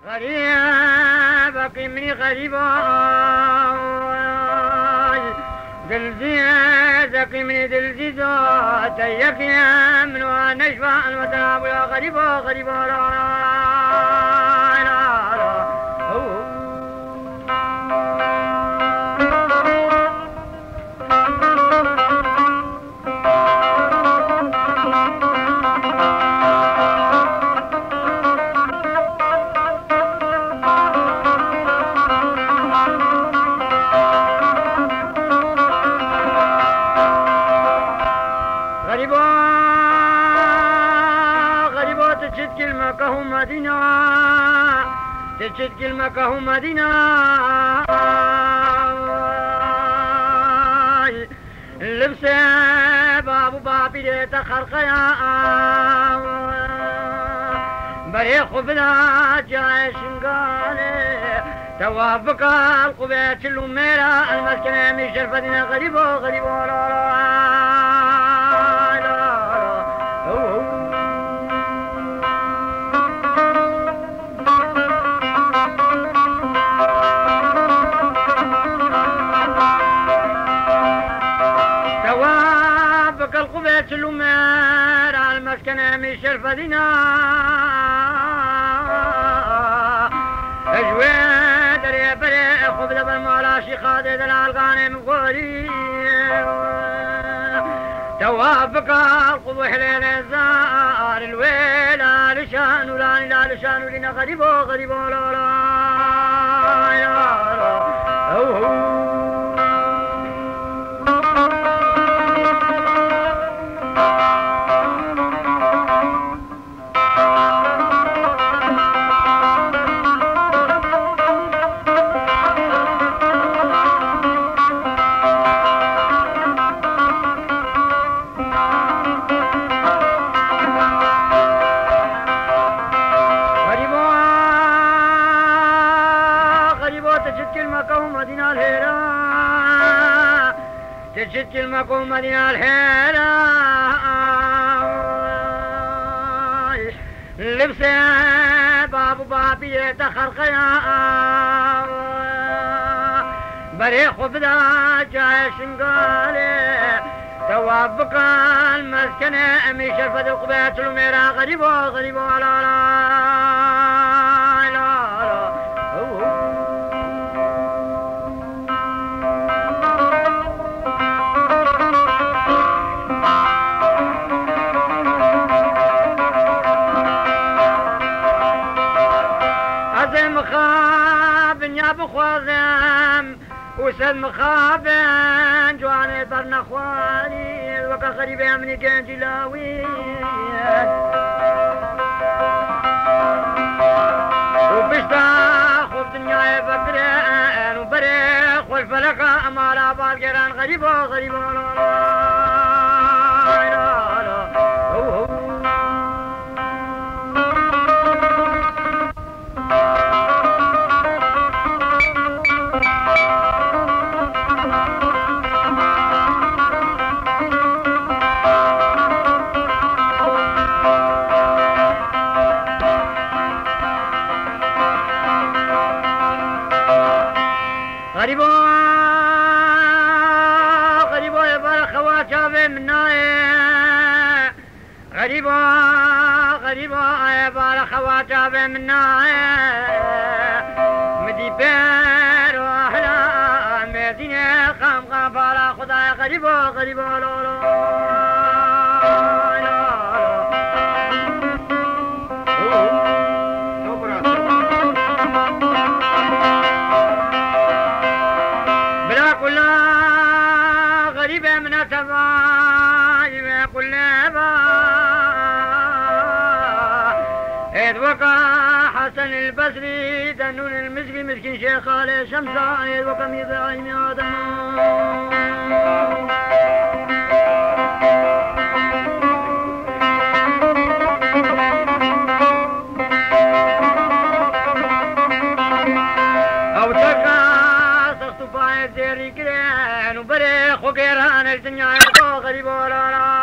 غريبك مني غريبة دلزيزك مني دلزيزة تيك يا من ونشفى المتناب يا غريبة غريبة لا لا لا لا تجد كلمة كهو مدينة لبسه بابو بابي ديت خرقيا بري خبنا جاي شنقالي توافق القبيت اللوميرا المسكنة من شرفتنا غريبة غريبة لا لا لا القبيت اللومير على المسكنة من شرفتنا اجويد ري بري خبز بالمالاشي خادد العلقاني مقولي توافق القبوح ليل الزار الويلة لشان ولاني لا لشان ولينا غريبو غريبو لا لا لا تجد كلمة مدينة الحيرة لبسه بابو بابي يتخرقيا بري خبدا جاي شنقالي توافق المسكنة أمي شرفت القبيت الميرا غريبة غريبة لا لا لا لا بخوازم وسد مخابن جواني برنا خواني وكا غريبة مني كان جلاوي وبشتا خوف دنيا بكرين وبريخ والفلقة أمارا بالقران غريبة غريبة لا لا لا لا غريبو غريبو يا بالخوات منا غريبو غريبو يا بالخوات منا مدي بير واحنا مدينة خام خام بالا خدايا غريبو غريبو لولو حسن البصري دنون المسكي مسكين شيخ علي شمسايد وكم يضيعين آدم أو تكا سخت بايد زيري كرين وبريخ وكيران الدنيا غريب ولا لا